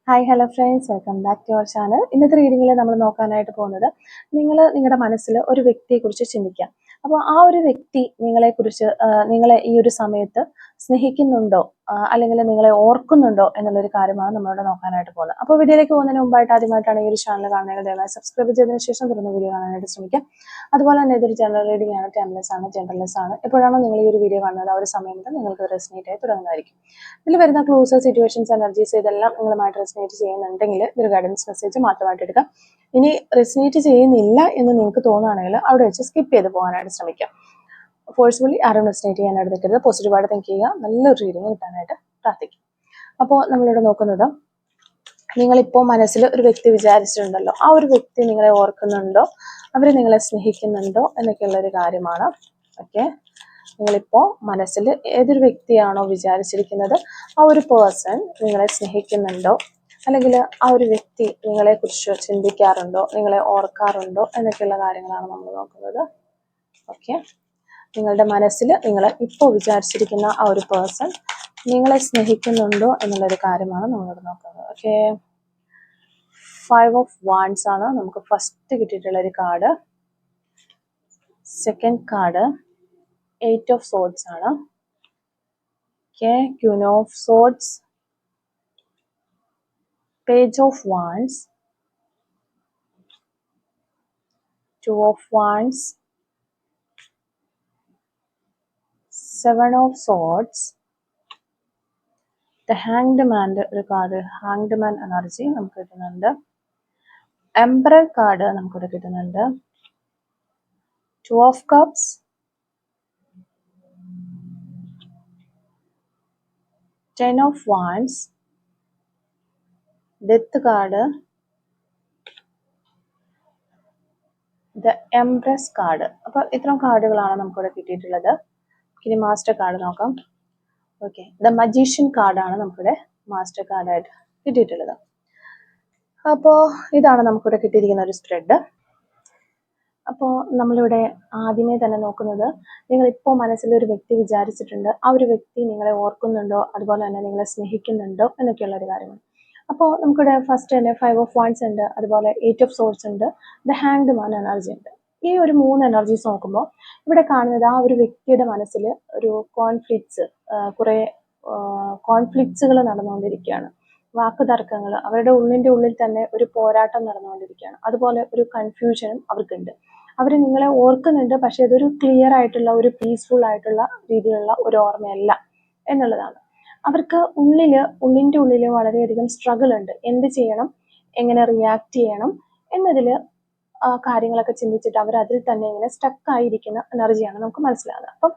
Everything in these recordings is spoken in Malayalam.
Hi hello friends, welcome back to our channel. ഇന്നത്തെ റീഡിങ്ങിൽ നമ്മൾ നോക്കാനായിട്ട് പോകുന്നത്, നിങ്ങളുടെ മനസ്സിൽ ഒരു വ്യക്തിയെക്കുറിച്ച് ചിന്തിക്കാം. അപ്പോൾ ആ ഒരു വ്യക്തി നിങ്ങളെ ഈ ഒരു സമയത്ത് സ്നേഹിക്കുന്നുണ്ടോ, അല്ലെങ്കിൽ നിങ്ങളെ ഓർക്കുന്നുണ്ടോ എന്നുള്ളൊരു കാര്യമാണ് നമ്മളിവിടെ നോക്കാനായിട്ട് പോകുന്നത്. അപ്പോൾ വീഡിയോയിലേക്ക് പോകുന്നതിന് മുമ്പായിട്ട് ആദ്യമായിട്ടാണ് ഈ ഒരു ചാനൽ കാണുന്നത്, ദയവായി സബ്സ്ക്രൈബ് ചെയ്തതിനു ശേഷം തുറന്ന വീഡിയോ കാണാനായിട്ട് ശ്രമിക്കാം. അതുപോലെ തന്നെ ഇതൊരു ജനറൽ റീഡിംഗ് ആണ്, ടൈംലെസ് ആണ്, ജനറൽലെസ് ആണ്. എപ്പോഴാണോ നിങ്ങൾ ഈ ഒരു വീഡിയോ കാണുന്നത് ആ ഒരു സമയം മുതൽ നിങ്ങൾക്ക് റെസനേറ്റ് ആയി തുടങ്ങുന്നതായിരിക്കും. ഇതിൽ വരുന്ന ക്ലൂസ്, സിറ്റുവേഷൻസ്, എനർജീസ് ഇതെല്ലാം നിങ്ങളുമായിട്ട് റെസനേറ്റ് ചെയ്യുന്നുണ്ടെങ്കിൽ ഇതൊരു ഗൈഡൻസ് മെസ്സേജ് മാത്രമായിട്ട് എടുക്കാം. ഇനി റെസനേറ്റ് ചെയ്യുന്നില്ല എന്ന് നിങ്ങൾക്ക് തോന്നുകയാണെങ്കിൽ അവിടെ വെച്ച് സ്കിപ്പ് ചെയ്ത് പോകാനായിട്ട് ശ്രമിക്കാം. ഫോഴ്സ്ഫുള്ളി ആരും റെസനേറ്റ് ചെയ്യാനായിട്ട് നിൽക്കരുത്. പോസിറ്റീവായിട്ട് തിങ്ക് ചെയ്യുക. നല്ലൊരു റീഡിങ് കിട്ടാനായിട്ട് പ്രാർത്ഥിക്കും. അപ്പോൾ നമ്മളിവിടെ നോക്കുന്നത്, നിങ്ങളിപ്പോൾ മനസ്സിൽ ഒരു വ്യക്തി വിചാരിച്ചിട്ടുണ്ടല്ലോ, ആ ഒരു വ്യക്തി നിങ്ങളെ ഓർക്കുന്നുണ്ടോ, അവർ നിങ്ങളെ സ്നേഹിക്കുന്നുണ്ടോ എന്നൊക്കെയുള്ളൊരു കാര്യമാണ്. ഓക്കെ, നിങ്ങളിപ്പോൾ മനസ്സിൽ ഏതൊരു വ്യക്തിയാണോ വിചാരിച്ചിരിക്കുന്നത് ആ ഒരു പേഴ്സൺ നിങ്ങളെ സ്നേഹിക്കുന്നുണ്ടോ, അല്ലെങ്കിൽ ആ ഒരു വ്യക്തി നിങ്ങളെക്കുറിച്ച് ചിന്തിക്കാറുണ്ടോ, നിങ്ങളെ ഓർക്കാറുണ്ടോ എന്നൊക്കെയുള്ള കാര്യങ്ങളാണ് നമ്മൾ നോക്കുന്നത്. ഓക്കെ, നിങ്ങളുടെ മനസ്സിൽ നിങ്ങൾ ഇപ്പോൾ വിചാരിച്ചിരിക്കുന്ന ആ ഒരു പേഴ്സൺ നിങ്ങളെ സ്നേഹിക്കുന്നുണ്ടോ എന്നുള്ളൊരു കാര്യമാണ് നമ്മളിവിടെ നോക്കുന്നത്. ഓക്കെ, 5 ഓഫ് വാൻഡ്സ് ആണ് നമുക്ക് ഫസ്റ്റ് കിട്ടിയിട്ടുള്ളൊരു card. Second card 8 of swords ആണ്. Okay, queen of swords, page of wands, 2 of wands, 7 of swords, the hanged മാൻ്റെ ഒരു കാർഡ്, ഹാങ്ഡ് മാൻ എനർജി നമുക്ക് കിട്ടുന്നുണ്ട്. എംപറർ കാർഡ് നമുക്കിവിടെ കിട്ടുന്നുണ്ട്. 2 of cups, 10 of wands, death card, the empress card. അപ്പോൾ ഇത്രയും കാർഡുകളാണ് നമുക്കിവിടെ കിട്ടിയിട്ടുള്ളത്. ഇനി മാസ്റ്റർ കാർഡ് നോക്കാം. ഓക്കെ, ദ മജീഷ്യൻ കാർഡാണ് നമുക്കിവിടെ മാസ്റ്റർ കാർഡായിട്ട് കിട്ടിയിട്ടുള്ളത്. അപ്പോൾ ഇതാണ് നമുക്കിവിടെ കിട്ടിയിരിക്കുന്ന ഒരു സ്പ്രെഡ്. അപ്പോൾ നമ്മളിവിടെ ആദ്യമേ തന്നെ നോക്കുന്നത്, നിങ്ങളിപ്പോൾ മനസ്സിലൊരു വ്യക്തി വിചാരിച്ചിട്ടുണ്ട്, ആ ഒരു വ്യക്തി നിങ്ങളെ ഓർക്കുന്നുണ്ടോ, അതുപോലെ തന്നെ നിങ്ങളെ സ്നേഹിക്കുന്നുണ്ടോ എന്നൊക്കെയുള്ളൊരു കാര്യമാണ്. അപ്പോൾ നമുക്കിവിടെ ഫസ്റ്റ് തന്നെ 5 ഓഫ് വാൻഡ്സ് ഉണ്ട്, അതുപോലെ 8 ഓഫ് സോർഡ്സ് ഉണ്ട്, ദ ഹാങ്ഡ് മാൻ എനർജി ഉണ്ട്. ഈ ഒരു 3 എനർജീസ് നോക്കുമ്പോൾ ഇവിടെ കാണുന്നത് ആ ഒരു വ്യക്തിയുടെ മനസ്സിൽ ഒരു കുറേ കോൺഫ്ലിക്ട്സുകൾ നടന്നുകൊണ്ടിരിക്കുകയാണ്. വാക്കുതർക്കങ്ങൾ, അവരുടെ ഉള്ളിൽ തന്നെ ഒരു പോരാട്ടം നടന്നുകൊണ്ടിരിക്കുകയാണ്. അതുപോലെ ഒരു കൺഫ്യൂഷനും അവർക്കുണ്ട്. അവർ നിങ്ങളെ ഓർക്കുന്നുണ്ട്, പക്ഷെ അതൊരു ക്ലിയർ ആയിട്ടുള്ള, ഒരു പീസ്ഫുൾ ആയിട്ടുള്ള രീതിയിലുള്ള ഒരു ഓർമ്മയല്ല എന്നുള്ളതാണ്. അവർക്ക് ഉള്ളിൻ്റെ ഉള്ളിൽ വളരെയധികം സ്ട്രഗിൾ ഉണ്ട്. എന്ത് ചെയ്യണം, എങ്ങനെ റിയാക്ട് ചെയ്യണം എന്നതിൽ കാര്യങ്ങളൊക്കെ ചിന്തിച്ചിട്ട് അവർ അതിൽ തന്നെ ഇങ്ങനെ സ്റ്റക്കായിരിക്കുന്ന എനർജിയാണ് നമുക്ക് മനസ്സിലാകുന്നത്. അപ്പം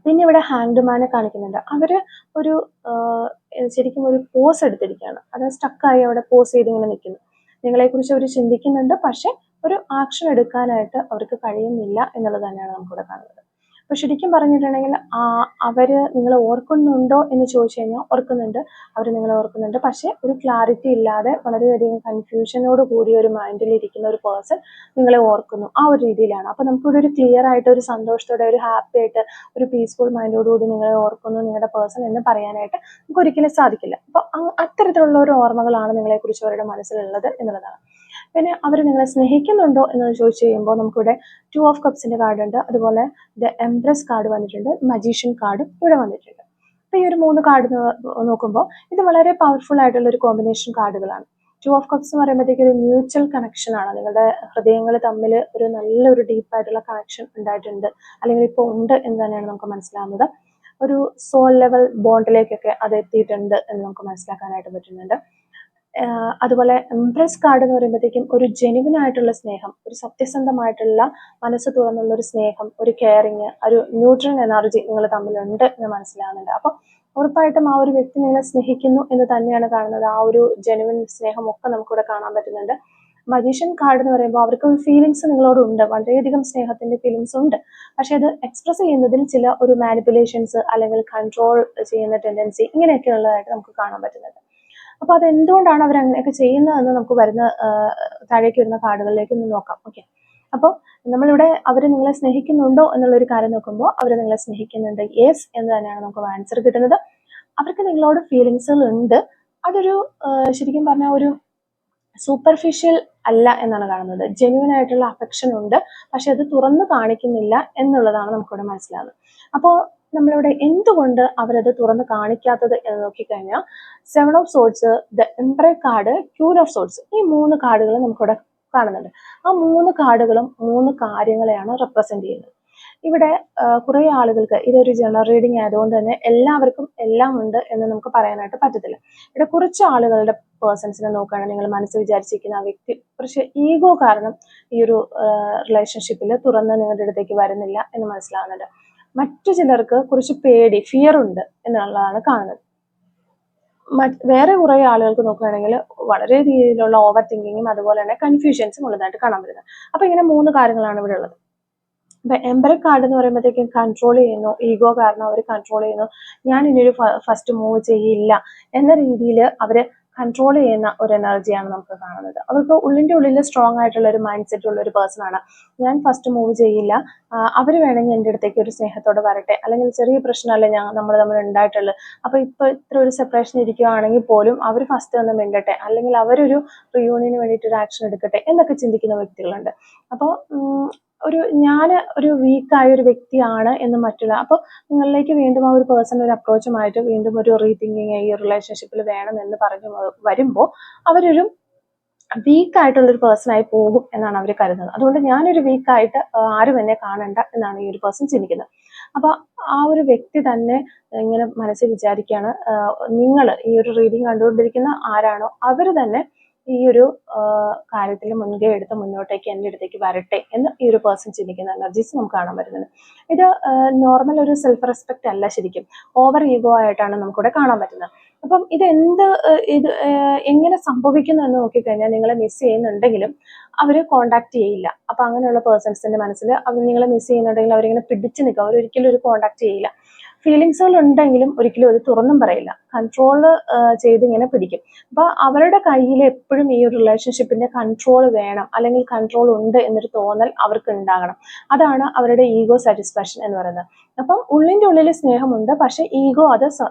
പിന്നെ ഇവിടെ ഹാങ്ഡ് മാനെ കാണിക്കുന്നുണ്ട്. അവർ ഒരു ശരിക്കും ഒരു പോസ് എടുത്തിരിക്കുകയാണ്. അത് സ്റ്റക്കായി അവിടെ പോസ് ചെയ്ത് ഇങ്ങനെ നിൽക്കുന്നു. നിങ്ങളെക്കുറിച്ച് അവർ ചിന്തിക്കുന്നുണ്ട്, പക്ഷെ ഒരു ആക്ഷൻ എടുക്കാനായിട്ട് അവർക്ക് കഴിയുന്നില്ല എന്നുള്ളത് തന്നെയാണ് നമുക്കിവിടെ കാണുന്നത്. അപ്പോൾ ശരിക്കും പറഞ്ഞിട്ടുണ്ടെങ്കിൽ അവർ നിങ്ങളെ ഓർക്കുന്നുണ്ടോ എന്ന് ചോദിച്ചു കഴിഞ്ഞാൽ ഓർക്കുന്നുണ്ട്, അവർ നിങ്ങളെ ഓർക്കുന്നുണ്ട്, പക്ഷെ ഒരു ക്ലാരിറ്റി ഇല്ലാതെ വളരെയധികം കൺഫ്യൂഷനോട് കൂടി ഒരു മൈൻഡിൽ ഇരിക്കുന്ന ഒരു പേഴ്സൺ നിങ്ങളെ ഓർക്കുന്നു, ആ ഒരു രീതിയിലാണ്. അപ്പോൾ നമുക്കിവിടെ ഒരു ക്ലിയർ ആയിട്ട്, ഒരു സന്തോഷത്തോടെ, ഒരു ഹാപ്പി ആയിട്ട്, ഒരു പീസ്ഫുൾ മൈൻഡോടുകൂടി നിങ്ങളെ ഓർക്കുന്നു നിങ്ങളുടെ പേഴ്സൺ എന്ന് പറയാനായിട്ട് നമുക്ക് ഒരിക്കലും സാധിക്കില്ല. അപ്പോൾ അത്തരത്തിലുള്ള ഒരു ഓർമ്മകളാണ് നിങ്ങളെക്കുറിച്ച് അവരുടെ മനസ്സിലുള്ളത് എന്നുള്ളതാണ്. പിന്നെ അവർ നിങ്ങളെ സ്നേഹിക്കുന്നുണ്ടോ എന്ന് ചോദിച്ചു കഴിയുമ്പോൾ നമുക്കിവിടെ 2 ഓഫ് കപ്സിന്റെ കാർഡ് ഉണ്ട്, അതുപോലെ ദ എംപ്രസ് കാർഡ് വന്നിട്ടുണ്ട്, മജീഷ്യൻ കാർഡും ഇവിടെ വന്നിട്ടുണ്ട്. അപ്പോൾ ഈ ഒരു 3 കാർഡ് നോക്കുമ്പോൾ ഇത് വളരെ പവർഫുൾ ആയിട്ടുള്ള ഒരു കോമ്പിനേഷൻ കാർഡുകളാണ്. 2 ഓഫ് കപ്സ് എന്ന് പറയുമ്പോഴത്തേക്ക് ഒരു മ്യൂച്വൽ കണക്ഷൻ ആണ്. നിങ്ങളുടെ ഹൃദയങ്ങൾ തമ്മിൽ ഒരു നല്ലൊരു ഡീപ്പായിട്ടുള്ള കണക്ഷൻ ഉണ്ടായിട്ടുണ്ട്, അല്ലെങ്കിൽ ഇപ്പോൾ ഉണ്ട് എന്ന് തന്നെയാണ് നമുക്ക് മനസ്സിലാവുന്നത്. ഒരു സോൾ ലെവൽ ബോണ്ടിലേക്കൊക്കെ അത് എത്തിയിട്ടുണ്ട് എന്ന് നമുക്ക് മനസ്സിലാക്കാനായിട്ട് പറ്റുന്നുണ്ട്. അതുപോലെ എംപ്രസ് കാർഡ് എന്ന് പറയുമ്പോഴത്തേക്കും ഒരു ജെനുവിൻ ആയിട്ടുള്ള സ്നേഹം, ഒരു സത്യസന്ധമായിട്ടുള്ള മനസ്സ് തുറന്നുള്ള ഒരു സ്നേഹം, ഒരു കെയറിങ്, ഒരു ന്യൂട്രൽ എനർജി നിങ്ങൾ തമ്മിലുണ്ട് എന്ന് മനസ്സിലാകുന്നുണ്ട്. അപ്പോൾ ഉറപ്പായിട്ടും ആ ഒരു വ്യക്തി നിങ്ങളെ സ്നേഹിക്കുന്നു എന്ന് തന്നെയാണ് കാണുന്നത്. ആ ഒരു ജെനുവിൻ സ്നേഹമൊക്കെ നമുക്കിവിടെ കാണാൻ പറ്റുന്നുണ്ട്. മജീഷ്യൻ കാർഡ് എന്ന് പറയുമ്പോൾ അവർക്ക് ഫീലിങ്സ് നിങ്ങളോടുണ്ട്, വളരെയധികം സ്നേഹത്തിന്റെ ഫീലിങ്സ് ഉണ്ട്, പക്ഷെ അത് എക്സ്പ്രസ് ചെയ്യുന്നതിൽ ചില ഒരു മാനിപ്പുലേഷൻസ് അല്ലെങ്കിൽ കൺട്രോൾ ചെയ്യുന്ന ടെൻഡൻസി ഇങ്ങനെയൊക്കെ ഉള്ളതായിട്ട് നമുക്ക് കാണാൻ പറ്റുന്നുണ്ട്. അപ്പോൾ അതെന്തുകൊണ്ടാണ് അവർ അങ്ങനെയൊക്കെ ചെയ്യുന്നതെന്ന് നമുക്ക് താഴേക്ക് വരുന്ന കാർഡുകളിലേക്ക് ഒന്ന് നോക്കാം. ഓക്കെ, അപ്പോൾ നമ്മളിവിടെ അവർ നിങ്ങളെ സ്നേഹിക്കുന്നുണ്ടോ എന്നുള്ളൊരു കാര്യം നോക്കുമ്പോൾ അവർ നിങ്ങളെ സ്നേഹിക്കുന്നുണ്ട്, യെസ് എന്ന് തന്നെയാണ് നമുക്ക് ആൻസർ കിട്ടുന്നത്. അവർക്ക് നിങ്ങളോട് ഫീലിങ്സുകൾ ഉണ്ട്, അതൊരു ശരിക്കും പറഞ്ഞാൽ ഒരു സൂപ്പർഫിഷ്യൽ അല്ല എന്നാണ് കാണുന്നത്. ജെന്യുവൻ ആയിട്ടുള്ള അഫെക്ഷൻ ഉണ്ട്, പക്ഷെ അത് തുറന്നു കാണിക്കുന്നില്ല എന്നുള്ളതാണ് നമുക്കിവിടെ മനസ്സിലാകുന്നത്. അപ്പോൾ നമ്മളിവിടെ എന്തുകൊണ്ട് അവരത് തുറന്ന് കാണിക്കാത്തത് എന്ന് നോക്കിക്കഴിഞ്ഞാൽ, 7 of sorts, the emperor card, queen of sorts, ഈ 3 കാർഡുകൾ നമുക്കിവിടെ കാണുന്നുണ്ട്. ആ 3 കാർഡുകളും 3 കാര്യങ്ങളെയാണ് റെപ്രസെന്റ് ചെയ്യുന്നത്. ഇവിടെ കുറെ ആളുകൾക്ക് ഇതൊരു ജനറൽ റീഡിംഗ് ആയതുകൊണ്ട് തന്നെ എല്ലാവർക്കും എല്ലാം ഉണ്ട് എന്ന് നമുക്ക് പറയാനായിട്ട് പറ്റത്തില്ല. ഇവിടെ കുറച്ച് ആളുകളുടെ പേഴ്സൺസിനെ നോക്കുകയാണെങ്കിൽ നിങ്ങൾ മനസ്സിൽ വിചാരിച്ചിരിക്കുന്ന ആ വ്യക്തി കുറച്ച് ഈഗോ കാരണം ഈ ഒരു റിലേഷൻഷിപ്പിൽ തുറന്ന് നിങ്ങളുടെ അടുത്തേക്ക് വരുന്നില്ല എന്ന് മനസ്സിലാകുന്നുണ്ട്. മറ്റു ചിലർക്ക് കുറച്ച് പേടി, ഫിയർ ഉണ്ട് എന്നുള്ളതാണ് കാണുന്നത്. വേറെ കുറെ ആളുകൾക്ക് നോക്കുകയാണെങ്കിൽ വളരെ രീതിയിലുള്ള ഓവർ തിങ്കിങ്ങും അതുപോലെ തന്നെ കൺഫ്യൂഷൻസും ഉള്ളതായിട്ട് കാണാൻ പറ്റുന്നത്. അപ്പൊ ഇങ്ങനെ 3 കാര്യങ്ങളാണ് ഇവിടെ ഉള്ളത്. ഇപ്പൊ എംപറർ കാർഡ് എന്ന് പറയുമ്പോഴത്തേക്കും കൺട്രോൾ ചെയ്യുന്നു, ഈഗോ കാരണം അവർ കൺട്രോൾ ചെയ്യുന്നു, ഞാൻ ഇനിയൊരു ഫസ്റ്റ് മൂവ് ചെയ്യില്ല എന്ന രീതിയിൽ അവര് കൺട്രോൾ ചെയ്യുന്ന ഒരു എനർജിയാണ് നമുക്ക് കാണുന്നത്. അവർക്ക് ഉള്ളിന്റെ ഉള്ളിൽ സ്ട്രോങ് ആയിട്ടുള്ള ഒരു മൈൻഡ് സെറ്റ് ഉള്ള ഒരു പേഴ്സൺ ആണ്. ഞാൻ ഫസ്റ്റ് മൂവ് ചെയ്യില്ല, അവർ വേണമെങ്കിൽ എൻ്റെ അടുത്തേക്ക് ഒരു സ്നേഹത്തോടെ വരട്ടെ, അല്ലെങ്കിൽ ചെറിയ പ്രശ്നമല്ലേ നമ്മൾ തമ്മിൽ ഉണ്ടായിട്ടുള്ളത്, അപ്പൊ ഇപ്പൊ ഇത്ര ഒരു സെപ്പറേഷൻ ഇരിക്കുകയാണെങ്കിൽ പോലും അവർ ഫസ്റ്റ് ഒന്ന് മിണ്ടട്ടെ, അല്ലെങ്കിൽ അവരൊരു റിയൂണിയന് വേണ്ടിയിട്ട് ഒരു ആക്ഷൻ എടുക്കട്ടെ എന്നൊക്കെ ചിന്തിക്കുന്ന വ്യക്തികളുണ്ട്. അപ്പോൾ ഞാൻ ഒരു വീക്കായ ഒരു വ്യക്തിയാണ് എന്ന് മറ്റുള്ള, അപ്പോൾ നിങ്ങളിലേക്ക് വീണ്ടും ആ ഒരു പേഴ്സൺ ഒരു അപ്രോച്ചുമായിട്ട് വീണ്ടും ഒരു റീതിങ്കിങ് ഈ റിലേഷൻഷിപ്പിൽ വേണം എന്ന് പറഞ്ഞു വരുമ്പോൾ അവരൊരു വീക്കായിട്ടുള്ള ഒരു പേഴ്സൺ ആയി പോകും എന്നാണ് അവർ കരുതുന്നത്. അതുകൊണ്ട് ഞാനൊരു വീക്കായിട്ട് ആരും എന്നെ കാണണ്ട എന്നാണ് ഈ ഒരു പേഴ്സൺ ചിന്തിക്കുന്നത്. അപ്പൊ ആ ഒരു വ്യക്തി തന്നെ ഇങ്ങനെ മനസ്സിൽ വിചാരിക്കുകയാണ്, നിങ്ങൾ ഈ ഒരു റീഡിങ് കണ്ടുകൊണ്ടിരിക്കുന്ന ആരാണോ അവർ തന്നെ ഈ ഒരു കാര്യത്തിൽ മുൻകൈ എടുത്ത് മുന്നോട്ടേക്ക് എൻ്റെ അടുത്തേക്ക് വരട്ടെ എന്ന് ഈ ഒരു പേഴ്സൺ ചിന്തിക്കുന്ന എനർജീസ് നമുക്ക് കാണാൻ പറ്റുന്നത്. ഇത് നോർമൽ ഒരു സെൽഫ് റെസ്പെക്ട് അല്ല, ശരിക്കും ഓവർ ഈഗോ ആയിട്ടാണ് നമുക്കിവിടെ കാണാൻ പറ്റുന്നത്. അപ്പം ഇത് എങ്ങനെ സംഭവിക്കുന്നു എന്ന് നോക്കിക്കഴിഞ്ഞാൽ, നിങ്ങളെ മിസ് ചെയ്യുന്നുണ്ടെങ്കിലും അവര് കോണ്ടാക്ട് ചെയ്യില്ല. അപ്പൊ അങ്ങനെയുള്ള പേഴ്സൺസിന്റെ മനസ്സിൽ അവർ നിങ്ങളെ മിസ് ചെയ്യുന്നുണ്ടെങ്കിൽ അവരിങ്ങനെ പിടിച്ചു നിൽക്കും, അവരൊരിക്കലും ഒരു കോണ്ടാക്ട് ചെയ്യില്ല. ഫീലിങ്സുകൾ ഉണ്ടെങ്കിലും ഒരിക്കലും അത് തുറന്നും പറയില്ല, കൺട്രോൾ ചെയ്ത് ഇങ്ങനെ പിടിക്കും. അപ്പൊ അവരുടെ കയ്യിൽ എപ്പോഴും ഈ ഒരു റിലേഷൻഷിപ്പിന്റെ കൺട്രോൾ വേണം, അല്ലെങ്കിൽ കൺട്രോൾ ഉണ്ട് എന്നൊരു തോന്നൽ അവർക്ക് ഉണ്ടാകണം. അതാണ് അവരുടെ ഈഗോ സാറ്റിസ്ഫാക്ഷൻ എന്ന് പറയുന്നത്. അപ്പം ഉള്ളിന്റെ ഉള്ളിൽ സ്നേഹമുണ്ട്, പക്ഷെ ഈഗോ അത്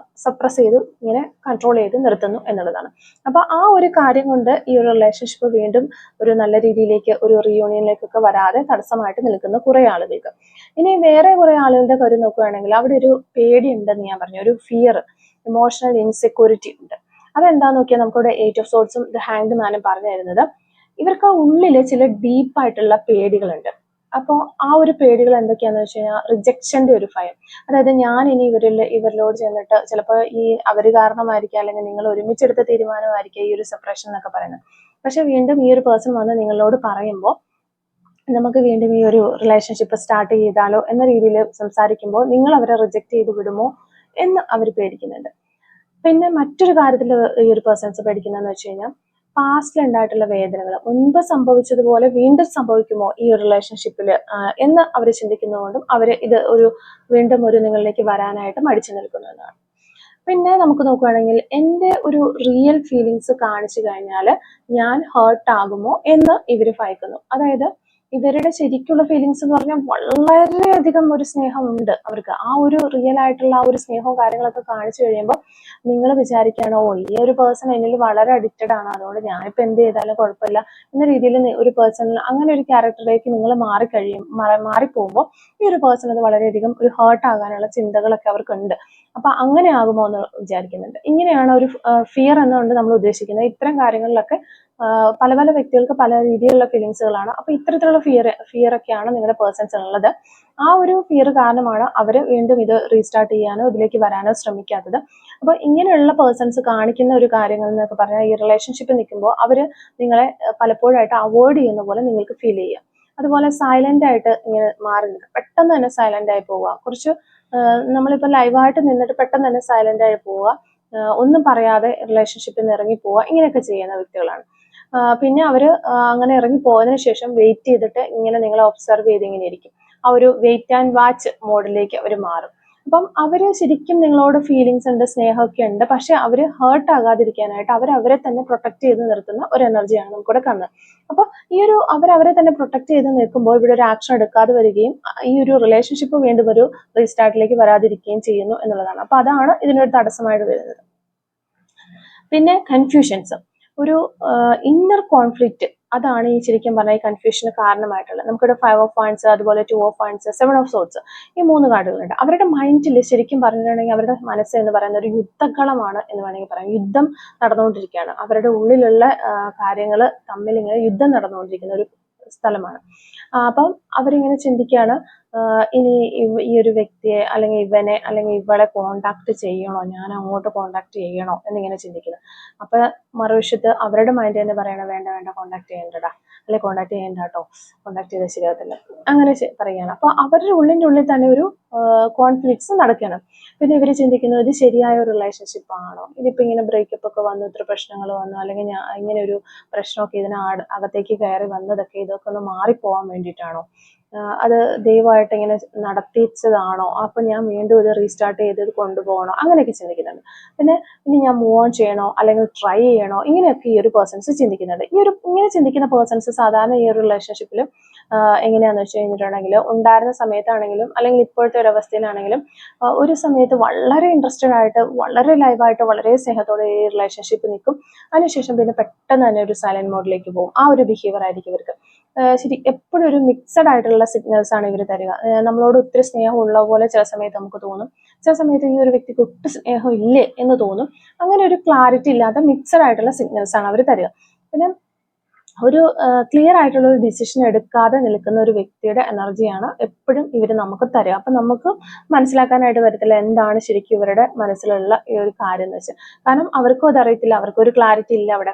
സപ്രസ് ചെയ്ത് ഇങ്ങനെ കൺട്രോൾ ചെയ്ത് നിർത്തുന്നു എന്നുള്ളതാണ്. അപ്പൊ ആ ഒരു കാര്യം കൊണ്ട് ഈ ഒരു റിലേഷൻഷിപ്പ് വീണ്ടും ഒരു നല്ല രീതിയിലേക്ക് ഒരു റീയൂണിയനിലേക്കൊക്കെ വരാതെ തടസ്സമായിട്ട് നിൽക്കുന്ന കുറെ ആളുകൾക്ക്. ഇനി വേറെ കുറെ ആളുകളുടെ കാര്യം നോക്കുകയാണെങ്കിൽ അവിടെ ഒരു പേടി ഉണ്ടെന്ന് ഞാൻ പറഞ്ഞു, ഒരു ഫിയർ, ഇമോഷണൽ ഇൻസെക്യൂരിറ്റി ഉണ്ട്. അതെന്താന്ന് നോക്കിയാൽ നമുക്കിവിടെ 8 ഓഫ് സോർട്സും ദ ഹാങ്ഡ് മാനും പറഞ്ഞു തരുന്നത്, ഇവർക്ക് ആ ഉള്ളില് ചില ഡീപ്പായിട്ടുള്ള പേടികളുണ്ട്. അപ്പോൾ ആ ഒരു പേടികൾ എന്തൊക്കെയാന്ന് വെച്ച് കഴിഞ്ഞാൽ, റിജക്ഷന്റെ ഒരു ഭയം. അതായത് ഞാൻ ഇനി ഇവരിലോട് ചെന്നിട്ട് ചിലപ്പോൾ ഈ അവര് കാരണമായിരിക്കാം, അല്ലെങ്കിൽ നിങ്ങൾ ഒരുമിച്ചെടുത്ത തീരുമാനമായിരിക്കാം ഈ ഒരു സെപ്പറേഷൻ എന്നൊക്കെ പറയുന്നത്. പക്ഷെ വീണ്ടും ഈ ഒരു പേഴ്സൺ വന്ന് നിങ്ങളോട് പറയുമ്പോൾ, നമുക്ക് വീണ്ടും ഈ ഒരു റിലേഷൻഷിപ്പ് സ്റ്റാർട്ട് ചെയ്താലോ എന്ന രീതിയിൽ സംസാരിക്കുമ്പോൾ നിങ്ങൾ അവരെ റിജക്ട് ചെയ്ത് വിടുമോ എന്ന് അവർ പേടിക്കുന്നുണ്ട്. പിന്നെ മറ്റൊരു കാര്യത്തിൽ ഈ ഒരു പേഴ്സൺസ് പേടിക്കുന്നതെന്ന് വെച്ച് കഴിഞ്ഞാൽ, പാസ്റ്റിൽ ഉണ്ടായിട്ടുള്ള വേദനകൾ മുൻപ് സംഭവിച്ചതുപോലെ വീണ്ടും സംഭവിക്കുമോ ഈ ഒരു റിലേഷൻഷിപ്പിൽ എന്ന് അവർ ചിന്തിക്കുന്നതുകൊണ്ടും അവർ ഇത് വീണ്ടും ഒരു നിങ്ങളിലേക്ക് വരാനായിട്ട് മടിച്ചു നിൽക്കുന്നതാണ്. പിന്നെ നമുക്ക് നോക്കുകയാണെങ്കിൽ, എൻ്റെ ഒരു റിയൽ ഫീലിങ്സ് കാണിച്ചു കഴിഞ്ഞാൽ ഞാൻ ഹേർട്ട് ആകുമോ എന്ന് ഇവർ ഭയക്കുന്നു. അതായത് ഇവരുടെ ശരിക്കുള്ള ഫീലിങ്സ് എന്ന് പറഞ്ഞാൽ വളരെയധികം ഒരു സ്നേഹമുണ്ട് അവർക്ക്. ആ ഒരു റിയൽ ആയിട്ടുള്ള ആ ഒരു സ്നേഹവും കാര്യങ്ങളൊക്കെ കാണിച്ചു കഴിയുമ്പോൾ നിങ്ങൾ വിചാരിക്കുകയാണോ, ഈ ഒരു പേഴ്സൺ എന്നിൽ വളരെ അഡിക്റ്റഡ് ആണ്, അതുകൊണ്ട് ഞാനിപ്പോൾ എന്ത് ചെയ്താലും കുഴപ്പമില്ല എന്ന രീതിയിൽ ഒരു പേഴ്സണിൽ അങ്ങനെ ഒരു ക്യാരക്ടറിലേക്ക് നിങ്ങൾ മാറിപ്പോകുമ്പോൾ ഈ ഒരു പേഴ്സൺ അത് വളരെയധികം ഒരു ഹേർട്ട് ആകാനുള്ള ചിന്തകളൊക്കെ അവർക്കുണ്ട്. അപ്പൊ അങ്ങനെ ആകുമോ എന്ന് വിചാരിക്കുന്നുണ്ട്. ഇങ്ങനെയാണ് ഒരു ഫിയർ എന്നുകൊണ്ട് നമ്മൾ ഉദ്ദേശിക്കുന്നത്. ഇത്തരം കാര്യങ്ങളിലൊക്കെ പല പല വ്യക്തികൾക്ക് പല രീതിയിലുള്ള ഫീലിങ്സുകളാണ്. അപ്പൊ ഇത്തരത്തിലുള്ള ഫിയർ ഒക്കെയാണ് നിങ്ങളുടെ പേഴ്സൺസ് ഉള്ളത്. ആ ഒരു ഫിയർ കാരണമാണ് അവര് വീണ്ടും ഇത് റീസ്റ്റാർട്ട് ചെയ്യാനോ ഇതിലേക്ക് വരാനോ ശ്രമിക്കാത്തത്. അപ്പൊ ഇങ്ങനെയുള്ള പേഴ്സൺസ് കാണിക്കുന്ന ഒരു കാര്യങ്ങൾ എന്നൊക്കെ പറഞ്ഞാൽ, ഈ റിലേഷൻഷിപ്പിൽ നിൽക്കുമ്പോൾ അവര് നിങ്ങളെ പലപ്പോഴായിട്ട് അവോയ്ഡ് ചെയ്യുന്ന പോലെ നിങ്ങൾക്ക് ഫീൽ ചെയ്യാം. അതുപോലെ സൈലന്റ് ആയിട്ട് ഇങ്ങനെ മാറി നിൽക്കുക, പെട്ടെന്ന് തന്നെ സൈലന്റ് ആയി പോവുക, കുറച്ച് നമ്മളിപ്പോ ലൈവായിട്ട് നിന്നിട്ട് പെട്ടെന്ന് തന്നെ സൈലന്റ് ആയി പോവുക, ഒന്നും പറയാതെ റിലേഷൻഷിപ്പിൽ നിന്ന് ഇറങ്ങി പോവുക, ഇങ്ങനെയൊക്കെ ചെയ്യുന്ന വ്യക്തികളാണ്. പിന്നെ അവര് അങ്ങനെ ഇറങ്ങി പോയതിനു ശേഷം വെയിറ്റ് ചെയ്തിട്ട് ഇങ്ങനെ നിങ്ങളെ ഒബ്സർവ് ചെയ്ത് ഇങ്ങനെ ഇരിക്കും. ആ ഒരു വെയിറ്റ് ആൻഡ് വാച്ച് മോഡിലേക്ക് അവർ മാറും. അപ്പം അവര് ശരിക്കും നിങ്ങളോട് ഫീലിങ്സ് ഉണ്ട്, സ്നേഹമൊക്കെ ഉണ്ട്, പക്ഷെ അവര് ഹേർട്ട് ആകാതിരിക്കാനായിട്ട് അവരെ തന്നെ പ്രൊട്ടക്ട് ചെയ്ത് നിർത്തുന്ന ഒരു എനർജിയാണ് നമുക്കിവിടെ കാണുന്നത്. അപ്പൊ ഈ ഒരു അവരെ തന്നെ പ്രൊട്ടക്ട് ചെയ്ത് നിൽക്കുമ്പോൾ ഇവിടെ ഒരു ആക്ഷൻ എടുക്കാതെ വരികയും ഈ ഒരു റിലേഷൻഷിപ്പ് വീണ്ടും ഒരു റീസ്റ്റാർട്ടിലേക്ക് വരാതിരിക്കുകയും ചെയ്യുന്നു എന്നുള്ളതാണ്. അപ്പൊ അതാണ് ഇതിനൊരു തടസ്സമായിട്ട് വരുന്നത്. പിന്നെ കൺഫ്യൂഷൻസ്, ഒരു ഇന്നർ കോൺഫ്ലിക്റ്റ്, അതാണ് ഈ ശരിക്കും പറഞ്ഞാൽ ഈ കൺഫ്യൂഷന് കാരണമായിട്ടുള്ളത്. നമുക്കിവിടെ 5 ഓഫ് വൺസ്, അതുപോലെ 2 ഓഫ് വൺസ്, 7 ഓഫ് സോർട്സ്, ഈ 3 കാർഡുകളുണ്ട്. അവരുടെ മൈൻഡിൽ ശരിക്കും പറഞ്ഞിട്ടുണ്ടെങ്കിൽ അവരുടെ മനസ്സ് എന്ന് പറയുന്ന ഒരു യുദ്ധകളമാണ് എന്ന് വേണമെങ്കിൽ പറയാം. യുദ്ധം നടന്നുകൊണ്ടിരിക്കുകയാണ്. അവരുടെ ഉള്ളിലുള്ള കാര്യങ്ങൾ തമ്മിൽ ഇങ്ങനെ യുദ്ധം നടന്നുകൊണ്ടിരിക്കുന്ന ഒരു സ്ഥലമാണ്. അപ്പം അവരിങ്ങനെ ചിന്തിക്കുകയാണ്, ഇനി ഈ ഒരു വ്യക്തിയെ അല്ലെങ്കിൽ ഇവനെ അല്ലെങ്കിൽ ഇവളെ കോണ്ടാക്ട് ചെയ്യണോ, ഞാൻ അങ്ങോട്ട് കോണ്ടാക്ട് ചെയ്യണോ എന്നിങ്ങനെ ചിന്തിക്കുന്നത്. അപ്പൊ മറുവശത്ത് അവരുടെ മൈൻഡ് തന്നെ പറയണ, വേണ്ട വേണ്ട, കോണ്ടാക്ട് ചെയ്യണ്ടടാ, അല്ലെ കോണ്ടാക്ട് ചെയ്യണ്ട കേട്ടോ, കോണ്ടാക്ട് ചെയ്താൽ ശരിയാകത്തില്ല, അങ്ങനെ പറയുകയാണ്. അപ്പൊ അവരുടെ ഉള്ളിൽ തന്നെ ഒരു കോൺഫ്ലിക്ട്സ് നടക്കുകയാണ്. പിന്നെ ഇവർ ചിന്തിക്കുന്നത്, ഇത് ശരിയായ ഒരു റിലേഷൻഷിപ്പ് ആണോ, ഇതിപ്പോ ഇങ്ങനെ ബ്രേക്കപ്പ് ഒക്കെ വന്നു, ഇത്ര പ്രശ്നങ്ങൾ വന്നു, അല്ലെങ്കിൽ ഞാൻ ഇങ്ങനെ ഒരു പ്രശ്നമൊക്കെ അകത്തേക്ക് കയറി വന്നതൊക്കെ ഇതൊക്കെ ഒന്ന് മാറിപ്പോവാൻ വേണ്ടിയിട്ടാണോ, അത് ദൈവമായിട്ട് ഇങ്ങനെ നടത്തിച്ചതാണോ, അപ്പൊ ഞാൻ വീണ്ടും ഇത് റീസ്റ്റാർട്ട് ചെയ്ത് ഇത് കൊണ്ടുപോകണോ, അങ്ങനെയൊക്കെ ചിന്തിക്കുന്നുണ്ട്. പിന്നെ ഇനി ഞാൻ മൂവ് ഓൺ ചെയ്യണോ അല്ലെങ്കിൽ ട്രൈ ചെയ്യണോ, ഇങ്ങനെയൊക്കെ ഈ ഒരു പേഴ്സൺസ് ചിന്തിക്കുന്നുണ്ട്. ഇങ്ങനെ ചിന്തിക്കുന്ന പേഴ്സൺസ് സാധാരണ ഈ ഒരു റിലേഷൻഷിപ്പിൽ എങ്ങനെയാണെന്ന് വെച്ച് കഴിഞ്ഞിട്ടുണ്ടെങ്കിൽ, ഉണ്ടായിരുന്ന സമയത്താണെങ്കിലും അല്ലെങ്കിൽ ഇപ്പോഴത്തെ ഒരു അവസ്ഥയിലാണെങ്കിലും ഒരു സമയത്ത് വളരെ ഇൻട്രസ്റ്റഡ് ആയിട്ട്, വളരെ ലൈവായിട്ട്, വളരെ സ്നേഹത്തോടെ ഈ റിലേഷൻഷിപ്പ് നിൽക്കും. അതിനുശേഷം പിന്നെ പെട്ടെന്ന് തന്നെ ഒരു സൈലന്റ് മോഡിലേക്ക് പോകും. ആ ഒരു ബിഹേവിയർ ആയിരിക്കും ഇവർക്ക്. ശരി, എപ്പോഴും ഒരു മിക്സഡ് ആയിട്ടുള്ള സിഗ്നൽസ് ആണ് ഇവർ തരിക. നമ്മളോട് ഒത്തിരി സ്നേഹം ഉള്ള പോലെ ചില സമയത്ത് നമുക്ക് തോന്നും, ചില സമയത്ത് ഈ ഒരു വ്യക്തിക്ക് ഒട്ടും സ്നേഹം ഇല്ലേ എന്ന് തോന്നും. അങ്ങനെ ഒരു ക്ലാരിറ്റി ഇല്ലാത്ത മിക്സഡ് ആയിട്ടുള്ള സിഗ്നൽസ് ആണ് അവർ തരിക. പിന്നെ ഒരു ക്ലിയർ ആയിട്ടുള്ള ഒരു ഡിസിഷൻ എടുക്കാതെ നിൽക്കുന്ന ഒരു വ്യക്തിയുടെ എനർജിയാണ് എപ്പോഴും ഇവർ നമുക്ക് തരിക. അപ്പൊ നമുക്ക് മനസ്സിലാക്കാനായിട്ട് വരത്തില്ല എന്താണ് ശരിക്കും ഇവരുടെ മനസ്സിലുള്ള ഈ ഒരു കാര്യം എന്ന് വെച്ചാൽ. കാരണം അവർക്കും അതറിയത്തില്ല, അവർക്കും ഒരു ക്ലാരിറ്റി ഇല്ല അവിടെ.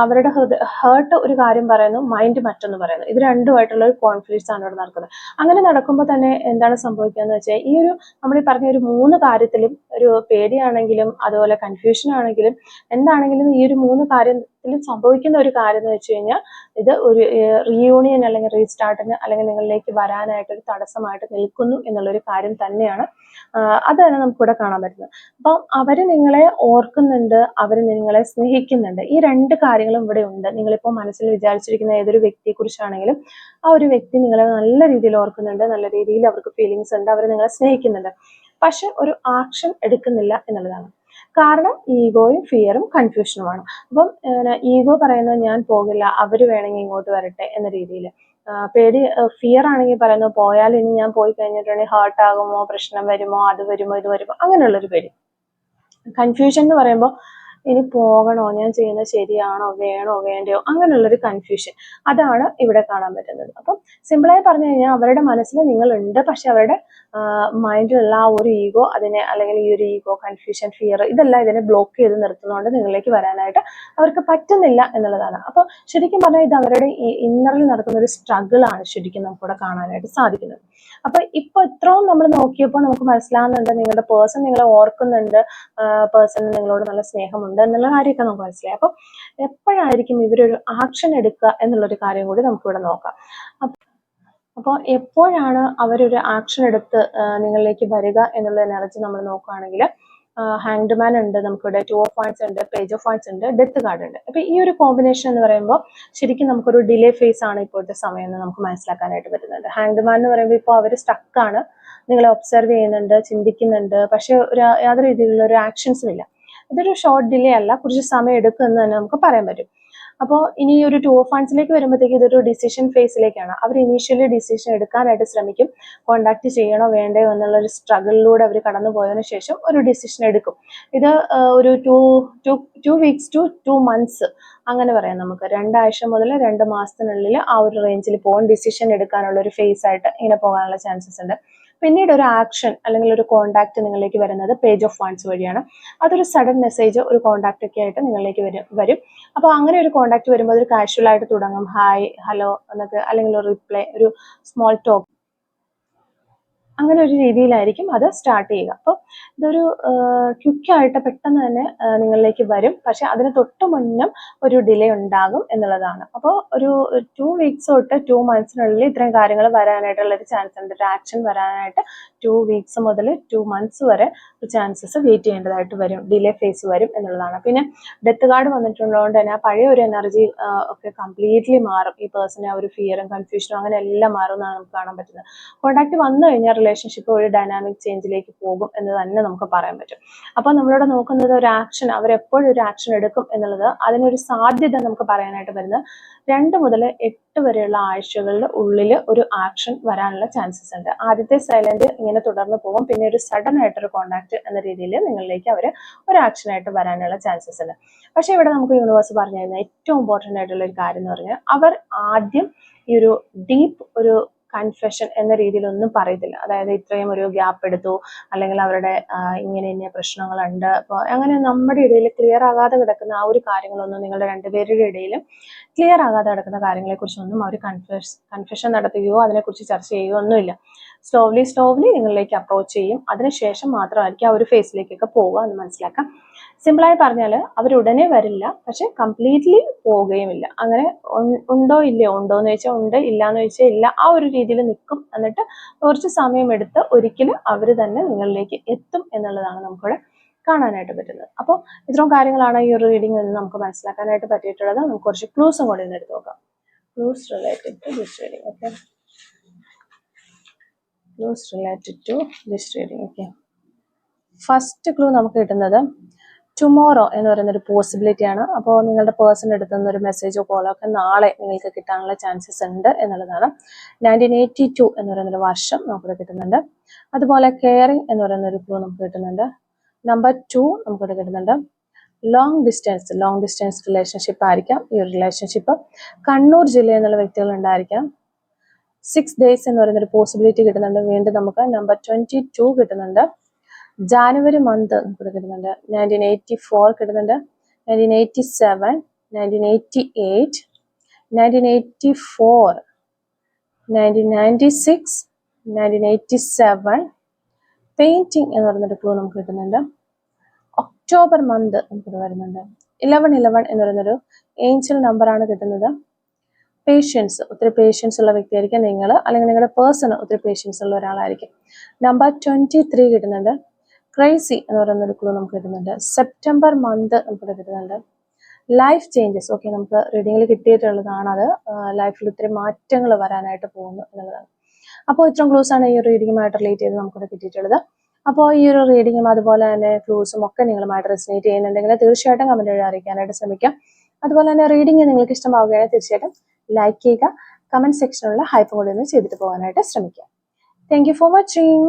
അവരുടെ ഹേർട്ട് ഒരു കാര്യം പറയുന്നു, മൈൻഡ് മറ്റൊന്ന് പറയുന്നു. ഇത് രണ്ടുമായിട്ടുള്ള ഒരു കോൺഫ്ലിക്ട്സ് ആണ് ഇവിടെ നടക്കുന്നത്. അങ്ങനെ നടക്കുമ്പോൾ തന്നെ എന്താണ് സംഭവിക്കുക എന്ന് വെച്ചാൽ, ഈ ഒരു നമ്മൾ ഈ പറഞ്ഞ ഒരു 3 കാര്യത്തിലും, ഒരു പേടിയാണെങ്കിലും അതുപോലെ കൺഫ്യൂഷൻ ആണെങ്കിലും എന്താണെങ്കിലും, ഈ ഒരു 3 കാര്യത്തിലും സംഭവിക്കുന്ന ഒരു കാര്യം എന്ന് വെച്ച് കഴിഞ്ഞാൽ, ഇത് ഒരു റീയൂണിയൻ അല്ലെങ്കിൽ റീസ്റ്റാർട്ടിന് അല്ലെങ്കിൽ നിങ്ങളിലേക്ക് വരാനായിട്ട് ഒരു തടസ്സമായിട്ട് നിൽക്കുന്നു എന്നുള്ളൊരു കാര്യം തന്നെയാണ്. അത് തന്നെ നമുക്കിവിടെ കാണാൻ പറ്റുന്നത്. അപ്പം അവര് നിങ്ങളെ ഓർക്കുന്നുണ്ട്, അവര് നിങ്ങളെ സ്നേഹിക്കുന്നുണ്ട്. ഈ 2 കാര്യങ്ങളും ഇവിടെ ഉണ്ട്. നിങ്ങളിപ്പോൾ മനസ്സിൽ വിചാരിച്ചിരിക്കുന്ന ഏതൊരു വ്യക്തിയെ കുറിച്ചാണെങ്കിലും ആ ഒരു വ്യക്തി നിങ്ങളെ നല്ല രീതിയിൽ ഓർക്കുന്നുണ്ട്, നല്ല രീതിയിൽ അവർക്ക് ഫീലിങ്സ് ഉണ്ട്, അവർ നിങ്ങളെ സ്നേഹിക്കുന്നുണ്ട്. പക്ഷെ ഒരു ആക്ഷൻ എടുക്കുന്നില്ല എന്നുള്ളതാണ്. കാരണം ഈഗോയും ഫിയറും കൺഫ്യൂഷനുമാണ്. അപ്പം ഈഗോ പറയുന്നത് ഞാൻ പോകില്ല, അവര് വേണമെങ്കിൽ ഇങ്ങോട്ട് വരട്ടെ എന്ന രീതിയിൽ. പേടി, ഫിയർ ആണെങ്കിൽ പറയുന്നത് പോയാൽ ഇനി ഞാൻ പോയി കഴിഞ്ഞിട്ടുണ്ടെങ്കിൽ ഹേർട്ട് ആകുമോ, പ്രശ്നം വരുമോ, അത് വരുമോ, ഇത് വരുമോ, അങ്ങനെയുള്ളൊരു പേടി. കൺഫ്യൂഷൻ എന്ന് പറയുമ്പോൾ ഇനി പോകണോ, ഞാൻ ചെയ്യുന്നത് ശരിയാണോ, വേണോ വേണ്ടയോ, അങ്ങനെയുള്ളൊരു കൺഫ്യൂഷൻ, അതാണ് ഇവിടെ കാണാൻ പറ്റുന്നത്. അപ്പം സിമ്പിളായി പറഞ്ഞു കഴിഞ്ഞാൽ അവരുടെ മനസ്സിൽ നിങ്ങളുണ്ട്, പക്ഷെ അവരുടെ മൈൻഡിലുള്ള ആ ഒരു ഈഗോ അതിനെ, അല്ലെങ്കിൽ ഈ ഒരു ഈഗോ, കൺഫ്യൂഷൻ, ഫിയർ, ഇതെല്ലാം ഇതിനെ ബ്ലോക്ക് ചെയ്ത് നിർത്തുന്നതുകൊണ്ട് നിങ്ങളിലേക്ക് വരാനായിട്ട് അവർക്ക് പറ്റുന്നില്ല എന്നുള്ളതാണ്. അപ്പോൾ ശരിക്കും പറഞ്ഞാൽ ഇത് അവരുടെ ഇന്നറിൽ നടക്കുന്ന ഒരു സ്ട്രഗിൾ ആണ് ശരിക്കും നമുക്കിവിടെ കാണാനായിട്ട് സാധിക്കുന്നത്. അപ്പൊ ഇപ്പൊ ഇത്രയും നമ്മൾ നോക്കിയപ്പോൾ നമുക്ക് മനസ്സിലാവുന്നുണ്ട്, നിങ്ങളുടെ പേഴ്സൺ നിങ്ങളെ ഓർക്കുന്നുണ്ട്, പേഴ്സണിന് നിങ്ങളോട് നല്ല സ്നേഹമുണ്ട് എന്നുള്ള കാര്യമൊക്കെ നമുക്ക് മനസ്സിലായി. അപ്പൊ എപ്പോഴായിരിക്കും ഇവരൊരു ആക്ഷൻ എടുക്കുക എന്നുള്ളൊരു കാര്യം കൂടി നമുക്കിവിടെ നോക്കാം. അപ്പോൾ എപ്പോഴാണ് അവരൊരു ആക്ഷൻ എടുത്ത് നിങ്ങളിലേക്ക് വരിക എന്നുള്ള എനർജി നമ്മൾ നോക്കുകയാണെങ്കിൽ, ഹാങ്ഡ് മാൻ ഉണ്ട്, നമുക്കിവിടെ 2 ഓഫ് വൺസ് ഉണ്ട്, പേജ് ഓഫ് വൺസ് ഉണ്ട്, ഡെത്ത് കാർഡ് ഉണ്ട്. അപ്പൊ ഈ ഒരു കോമ്പിനേഷൻ എന്ന് പറയുമ്പോൾ ശരിക്കും നമുക്കൊരു ഡിലേ ഫേസ് ആണ് ഇപ്പോഴത്തെ സമയം എന്ന് നമുക്ക് മനസ്സിലാക്കാനായിട്ട് പറ്റുന്നുണ്ട്. ഹാങ്ഡ് മാൻ എന്ന് പറയുമ്പോൾ ഇപ്പോൾ അവർ സ്റ്റക്കാണ്, നിങ്ങളെ ഒബ്സർവ് ചെയ്യുന്നുണ്ട്, ചിന്തിക്കുന്നുണ്ട്, പക്ഷെ യാതൊരു രീതിയിലുള്ള ഒരു ആക്ഷൻസും ഇല്ല. ഇതൊരു ഷോർട്ട് ഡിലേ അല്ല, കുറച്ച് സമയം എടുക്കും എന്ന് തന്നെ നമുക്ക് പറയാൻ പറ്റും. അപ്പോൾ ഇനി ഒരു 2 ഓഫ് വൺസിലേക്ക് വരുമ്പോഴത്തേക്ക് ഇതൊരു ഡിസിഷൻ ഫേസിലേക്കാണ്. അവർ ഇനീഷ്യലി ഡിസിഷൻ എടുക്കാനായിട്ട് ശ്രമിക്കും, കോണ്ടാക്ട് ചെയ്യണോ വേണ്ടയോ എന്നുള്ള ഒരു സ്ട്രഗിളിലൂടെ അവർ കടന്നു പോയതിനു ശേഷം ഒരു ഡിസിഷൻ എടുക്കും. ഇത് ഒരു 2 വീക്സ് ടു 2 മന്ത്സ് അങ്ങനെ പറയാം നമുക്ക്. 2 ആഴ്ച മുതൽ 2 മാസത്തിനുള്ളിൽ ആ ഒരു റേഞ്ചിൽ പോകാൻ, ഡിസിഷൻ എടുക്കാനുള്ള ഒരു ഫേസ് ആയിട്ട് ഇങ്ങനെ പോകാനുള്ള ചാൻസസ് ഉണ്ട്. പിന്നീട് ഒരു ആക്ഷൻ അല്ലെങ്കിൽ ഒരു കോണ്ടാക്ട് നിങ്ങളിലേക്ക് വരുന്നത് പേജ് ഓഫ് വൺസ് വഴിയാണ്. അതൊരു സഡൻ മെസ്സേജ്, ഒരു കോണ്ടാക്ട് ഒക്കെ ആയിട്ട് നിങ്ങളിലേക്ക് വരും. അപ്പോൾ അങ്ങനെ ഒരു കോണ്ടാക്ട് വരുമ്പോൾ അതൊരു കാഷ്വൽ ആയിട്ട് തുടങ്ങും, ഹായ്, ഹലോ എന്നൊക്കെ, അല്ലെങ്കിൽ ഒരു റിപ്ലൈ, ഒരു സ്മോൾ ടോക്ക്, അങ്ങനെ ഒരു രീതിയിലായിരിക്കും അത് സ്റ്റാർട്ട് ചെയ്യുക. അപ്പോൾ ഇതൊരു ക്വിക്കായിട്ട് പെട്ടെന്ന് തന്നെ നിങ്ങളിലേക്ക് വരും, പക്ഷെ അതിന് തൊട്ട് മുന്നും ഒരു ഡിലേ ഉണ്ടാകും എന്നുള്ളതാണ്. അപ്പോൾ ഒരു 2 വീക്സ് തൊട്ട് 2 മന്ത്സിനുള്ളിൽ ഇത്രയും കാര്യങ്ങൾ വരാനായിട്ടുള്ള ഒരു ചാൻസ് ഉണ്ട്. ഒരു ആക്ഷൻ വരാനായിട്ട് 2 വീക്സ് മുതൽ 2 മന്ത്സ് വരെ ചാൻസസ് വെയിറ്റ് ചെയ്യേണ്ടതായിട്ട് വരും, ഡിലേ ഫേസ് വരും എന്നുള്ളതാണ്. പിന്നെ ഡെത്ത് കാർഡ് വന്നിട്ടുള്ളതുകൊണ്ട് തന്നെ ആ പഴയ ഒരു എനർജി ഒക്കെ കംപ്ലീറ്റ്ലി മാറും. ഈ പേഴ്സണെ ഒരു ഫിയറും കൺഫ്യൂഷനും അങ്ങനെ എല്ലാം മാറും എന്നാണ് നമുക്ക് കാണാൻ പറ്റുന്നത്. കോണ്ടാക്ട് വന്നു കഴിഞ്ഞാൽ റിലേഷൻഷിപ്പ് ഒരു ഡൈനാമിക് ചേഞ്ചിലേക്ക് പോകും എന്ന് തന്നെ നമുക്ക് പറയാൻ പറ്റും. അപ്പോൾ നമ്മളിവിടെ നോക്കുന്നത് ഒരു ആക്ഷൻ, അവരെപ്പോഴും ഒരു ആക്ഷൻ എടുക്കും എന്നുള്ളത്, അതിനൊരു സാധ്യത നമുക്ക് പറയാനായിട്ട് വരുന്നത് 2 മുതൽ 8 വരെയുള്ള ആഴ്ചകളുടെ ഉള്ളിൽ ഒരു ആക്ഷൻ വരാനുള്ള ചാൻസസ് ഉണ്ട്. ആദ്യത്തെ സൈലന്റ് ഇങ്ങനെ തുടർന്ന് പോകും, പിന്നെ ഒരു സഡൻ ആയിട്ടൊരു കോണ്ടാക്ട് എന്ന രീതിയിൽ നിങ്ങളിലേക്ക് അവർ ഒരു ആക്ഷൻ ആയിട്ട് വരാനുള്ള ചാൻസസ് ഉണ്ട്. പക്ഷെ ഇവിടെ നമുക്ക് യൂണിവേഴ്സ് പറഞ്ഞു തരുന്ന ഏറ്റവും ഇമ്പോർട്ടൻ്റ് ആയിട്ടുള്ള ഒരു കാര്യം എന്ന് പറഞ്ഞാൽ, അവർ ആദ്യം ഈ ഒരു ഡീപ്പ് ഒരു കൺഫെഷൻ എന്ന രീതിയിലൊന്നും പറയത്തില്ല. അതായത് ഇത്രയും ഒരു ഗ്യാപ്പ് എടുത്തു, അല്ലെങ്കിൽ അവരുടെ ഇങ്ങനെ ഇന്ന പ്രശ്നങ്ങളുണ്ട്, അപ്പോൾ അങ്ങനെ നമ്മുടെ ഇടയിൽ ക്ലിയർ ആകാതെ കിടക്കുന്ന ആ ഒരു കാര്യങ്ങളൊന്നും, നിങ്ങളുടെ രണ്ടുപേരുടെ ഇടയിലും ക്ലിയർ ആകാതെ കിടക്കുന്ന കാര്യങ്ങളെക്കുറിച്ചൊന്നും അവർ കൺഫെഷൻ നടത്തുകയോ അതിനെക്കുറിച്ച് ചർച്ച ചെയ്യുകയോ ഒന്നുമില്ല. സ്ലോവ്ലി നിങ്ങളിലേക്ക് അപ്രോച്ച് ചെയ്യും. അതിനുശേഷം മാത്രമായിരിക്കും ആ ഒരു ഫേസിലേക്കൊക്കെ പോവുക എന്ന് മനസ്സിലാക്കാം. സിമ്പിളായി പറഞ്ഞാൽ അവർ ഉടനെ വരില്ല, പക്ഷെ കംപ്ലീറ്റ്ലി പോവുകയുമില്ല. അങ്ങനെ ഉണ്ടോ ഇല്ലയോ, ഉണ്ടോയെന്ന് ചോദിച്ചാൽ ഉണ്ട്, ഇല്ലയെന്ന് ചോദിച്ചാൽ ഇല്ല, ആ ഒരു രീതിയിൽ നിൽക്കും. എന്നിട്ട് കുറച്ച് സമയമെടുത്ത് ഒരിക്കലും അവർ തന്നെ നിങ്ങളിലേക്ക് എത്തും എന്നുള്ളതാണ് നമുക്കിവിടെ കാണാനായിട്ട് പറ്റുന്നത്. അപ്പോൾ ഇത്രയും കാര്യങ്ങളാണ് ഈ ഒരു റീഡിംഗിൽ നിന്ന് നമുക്ക് മനസ്സിലാക്കാനായിട്ട് പറ്റിയിട്ടുള്ളത്. നമുക്ക് കുറച്ച് ക്ലൂസും കൂടി ഒന്ന് എടുത്ത് നോക്കാം. Clues related to this reading. Okay, clues related to this reading. Okay, first clue നമുക്ക് കിട്ടുന്നത് ടുമോറോ എന്ന് പറയുന്നൊരു പോസിബിലിറ്റിയാണ്. അപ്പോൾ നിങ്ങളുടെ പേഴ്സൺ എടുത്തുന്ന ഒരു മെസ്സേജോ കോളോ ഒക്കെ നാളെ നിങ്ങൾക്ക് കിട്ടാനുള്ള ചാൻസസ് ഉണ്ട് എന്നുള്ളതാണ്. 1982 എന്ന് പറയുന്നൊരു വർഷം നമുക്കിവിടെ കിട്ടുന്നുണ്ട്. അതുപോലെ കെയറിങ് എന്ന് പറയുന്നൊരു ക്ലൂ നമുക്ക് കിട്ടുന്നുണ്ട്. നമ്പർ 2 നമുക്കിവിടെ കിട്ടുന്നുണ്ട്. ലോങ് ഡിസ്റ്റൻസ് റിലേഷൻഷിപ്പ് ആയിരിക്കാം ഈ ഒരു റിലേഷൻഷിപ്പ്. കണ്ണൂർ ജില്ലയിൽ നിന്നുള്ള വ്യക്തികൾ ഉണ്ടായിരിക്കാം. 6 days എന്ന് പറയുന്നൊരു പോസിബിലിറ്റി കിട്ടുന്നുണ്ട്. വീണ്ടും നമുക്ക് നമ്പർ 22 കിട്ടുന്നുണ്ട്. ജാനുവരി മന്ത് നമുക്ക് കിട്ടുന്നുണ്ട്. 1984 കിട്ടുന്നുണ്ട്. 1987, 1988, 1984, 1996, 1987. പെയിന്റിങ് എന്ന് പറയുന്നൊരു ക്ലൂ നമുക്ക് കിട്ടുന്നുണ്ട്. ഒക്ടോബർ മന്ത് നമുക്കിത് വരുന്നുണ്ട്. 1111 എന്ന് പറയുന്നൊരു ഏഞ്ചൽ നമ്പറാണ് കിട്ടുന്നത്. പേഷ്യൻസ്, ഒത്തിരി പേഷ്യൻസ് ഉള്ള വ്യക്തിയായിരിക്കും നിങ്ങൾ, അല്ലെങ്കിൽ നിങ്ങളുടെ പേഴ്സൺ ഒത്തിരി പേഷ്യൻസ് ഉള്ള ഒരാളായിരിക്കും. നമ്പർ 23 കിട്ടുന്നുണ്ട്. ക്രൈസി എന്ന് പറയുന്നൊരു ക്ലൂ നമുക്ക് കിട്ടുന്നുണ്ട്. സെപ്റ്റംബർ മന്ത് നമുക്കിവിടെ കിട്ടുന്നുണ്ട്. Life changes. ഓക്കെ, നമുക്ക് റീഡിങ്ങിൽ കിട്ടിയിട്ടുള്ളതാണ് അത്. ലൈഫിൽ ഒത്തിരി മാറ്റങ്ങൾ വരാനായിട്ട് പോകുന്നു എന്നുള്ളതാണ്. അപ്പോൾ ഇത്രയും ക്ലൂസ് ആണ് ഈ ഒരു റീഡിങ്ങുമായിട്ട് റിലേറ്റ് ചെയ്ത് നമുക്കിവിടെ കിട്ടിയിട്ടുള്ളത്. അപ്പോൾ ഈ ഒരു റീഡിങ്ങും അതുപോലെ തന്നെ ക്ലൂസും ഒക്കെ നിങ്ങളുമായിട്ട് റെസനേറ്റ് ചെയ്യുന്നുണ്ടെങ്കിൽ തീർച്ചയായിട്ടും കമന്റ് വഴി അറിയിക്കാനായിട്ട് ശ്രമിക്കാം. അതുപോലെ തന്നെ റീഡിങ് നിങ്ങൾക്ക് ഇഷ്ടമാവുകയാണെങ്കിൽ തീർച്ചയായിട്ടും ലൈക്ക് ചെയ്യുക. കമന്റ് സെക്ഷനിലുള്ള ഹൈപ്പും കൂടി ഒന്ന് ചെയ്തിട്ട് പോകാനായിട്ട് ശ്രമിക്കുക. Thank you for watching.